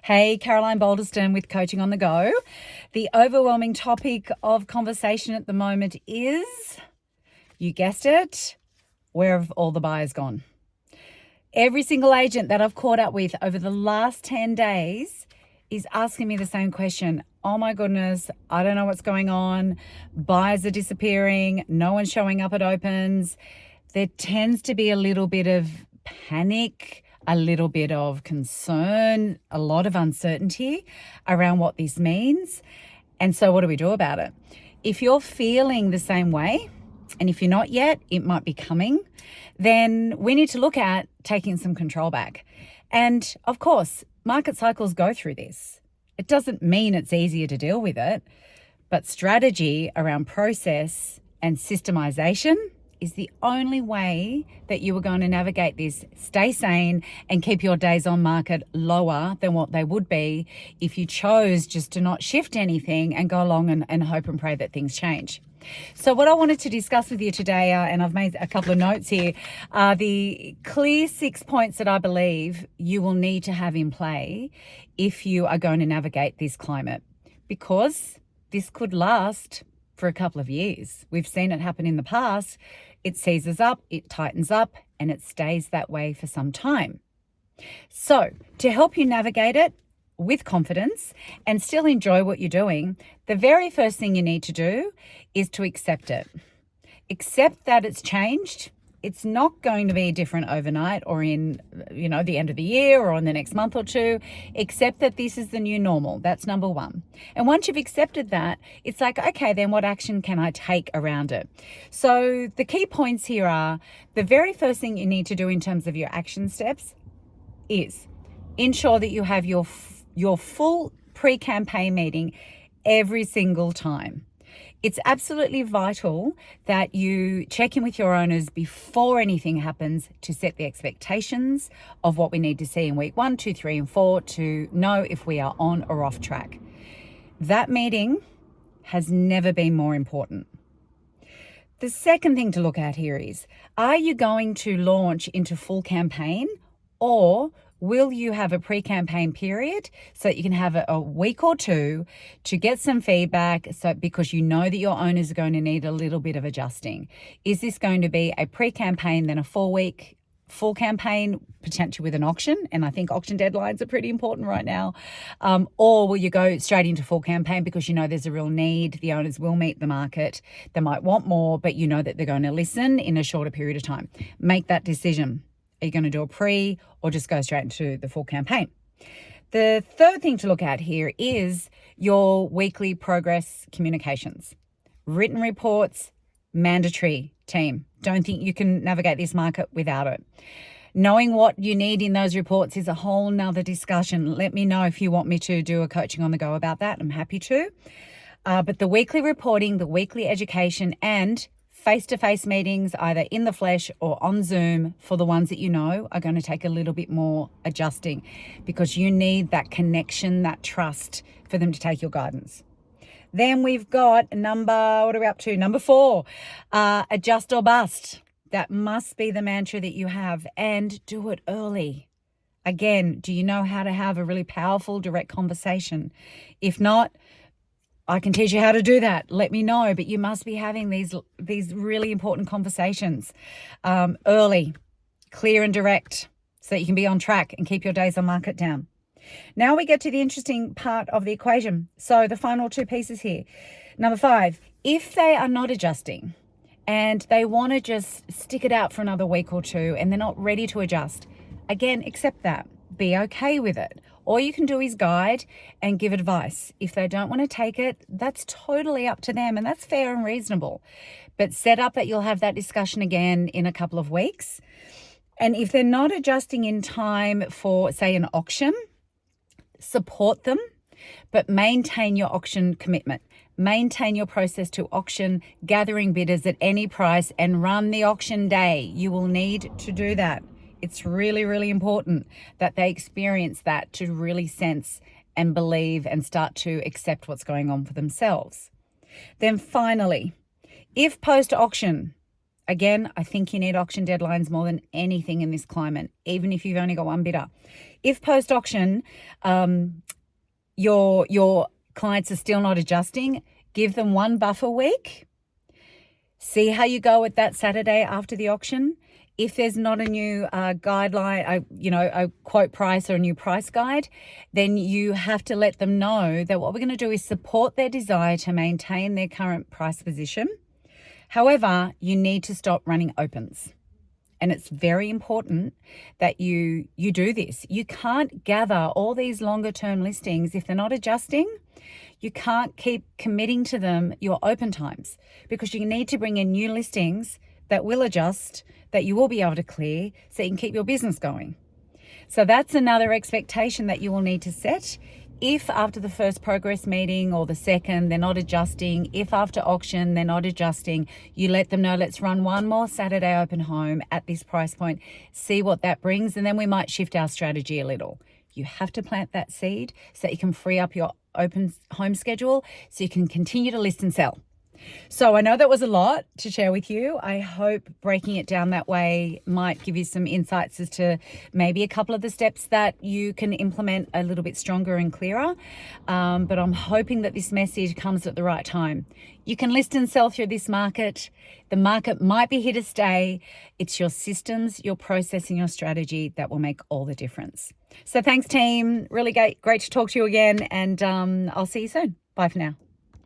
Hey, Caroline Balderston with Coaching on the Go. The overwhelming topic of conversation at the moment is, you guessed it, where have all the buyers gone? Every single agent that I've caught up with over the last 10 days is asking me the same question. Oh my goodness, I don't know what's going on. Buyers are disappearing. No one's showing up at opens. There tends to be a little bit of panic, a little bit of concern, a lot of uncertainty around what this means. And so what do we do about it? If you're feeling the same way, and if you're not yet, it might be coming, then we need to look at taking some control back. And of course, market cycles go through this. It doesn't mean it's easier to deal with it, but strategy around process and systemization is the only way that you are going to navigate this, stay sane, and keep your days on market lower than what they would be if you chose just to not shift anything and go along and hope and pray that things change. So what I wanted to discuss with you today, and I've made a couple of notes here, are the clear 6 points that I believe you will need to have in play if you are going to navigate this climate, because this could last for a couple of years. We've seen it happen in the past. It seizes up, it tightens up, and it stays that way for some time. So to help you navigate it with confidence and still enjoy what you're doing, the very first thing you need to do is to accept it. Accept that it's changed. It's not going to be different overnight or in, the end of the year or in the next month or two. Accept that this is the new normal. That's number one. And once you've accepted that, it's like, okay, then what action can I take around it? So the key points here are, the very first thing you need to do in terms of your action steps is ensure that you have your full pre-campaign meeting every single time. It's absolutely vital that you check in with your owners before anything happens to set the expectations of what we need to see in week 1, 2, 3, and 4 to know if we are on or off track. That meeting has never been more important. The second thing to look at here is, are you going to launch into full campaign, or will you have a pre-campaign period so that you can have a week or two to get some feedback, because you know that your owners are going to need a little bit of adjusting? Is this going to be a pre-campaign, then a 4-week full campaign, potentially with an auction? And I think auction deadlines are pretty important right now. Or will you go straight into full campaign because you know there's a real need, the owners will meet the market, they might want more, but you know that they're going to listen in a shorter period of time? Make that decision. Are you going to do a pre or just go straight into the full campaign? The third thing to look at here is your weekly progress communications. Written reports, mandatory, team. Don't think you can navigate this market without it. Knowing what you need in those reports is a whole nother discussion. Let me know if you want me to do a coaching on the go about that. I'm happy to. But the weekly reporting, the weekly education, and face-to-face meetings, either in the flesh or on Zoom, for the ones that you know are going to take a little bit more adjusting, because you need that connection, that trust for them to take your guidance. Then we've got number 4, adjust or bust. That must be the mantra that you have, and do it early. Again, do you know how to have a really powerful, direct conversation? If not, I can teach you how to do that. Let me know. But you must be having these really important conversations early, clear and direct, so that you can be on track and keep your days on market down. Now we get to the interesting part of the equation. So the final 2 pieces here. Number 5, if they are not adjusting and they want to just stick it out for another week or 2 and they're not ready to adjust, again, accept that. Be okay with it. All you can do is guide and give advice. If they don't want to take it, that's totally up to them, and that's fair and reasonable. But set up that you'll have that discussion again in a couple of weeks. And if they're not adjusting in time for, say, an auction, support them, but maintain your auction commitment. Maintain your process to auction, gathering bidders at any price, and run the auction day. You will need to do that. It's really, really important that they experience that to really sense and believe and start to accept what's going on for themselves. Then finally, if post-auction, again, I think you need auction deadlines more than anything in this climate, even if you've only got one bidder. If post-auction, your clients are still not adjusting, give them one buffer week. See how you go with that Saturday after the auction. If there's not a new guideline, a quote price or a new price guide, then you have to let them know that what we're going to do is support their desire to maintain their current price position. However, you need to stop running opens. And it's very important that you do this. You can't gather all these longer term listings if they're not adjusting. You can't keep committing to them your open times, because you need to bring in new listings that will adjust, that you will be able to clear, so you can keep your business going. So that's another expectation that you will need to set. If after the first progress meeting or the second, they're not adjusting, if after auction they're not adjusting, you let them know, let's run one more Saturday open home at this price point, see what that brings, and then we might shift our strategy a little. You have to plant that seed so that you can free up your open home schedule so you can continue to list and sell. So I know that was a lot to share with you. I hope breaking it down that way might give you some insights as to maybe a couple of the steps that you can implement a little bit stronger and clearer. But I'm hoping that this message comes at the right time. You can list and sell through this market. The market might be here to stay. It's your systems, your process, and your strategy that will make all the difference. So thanks, team. Really great to talk to you again, and I'll see you soon. Bye for now.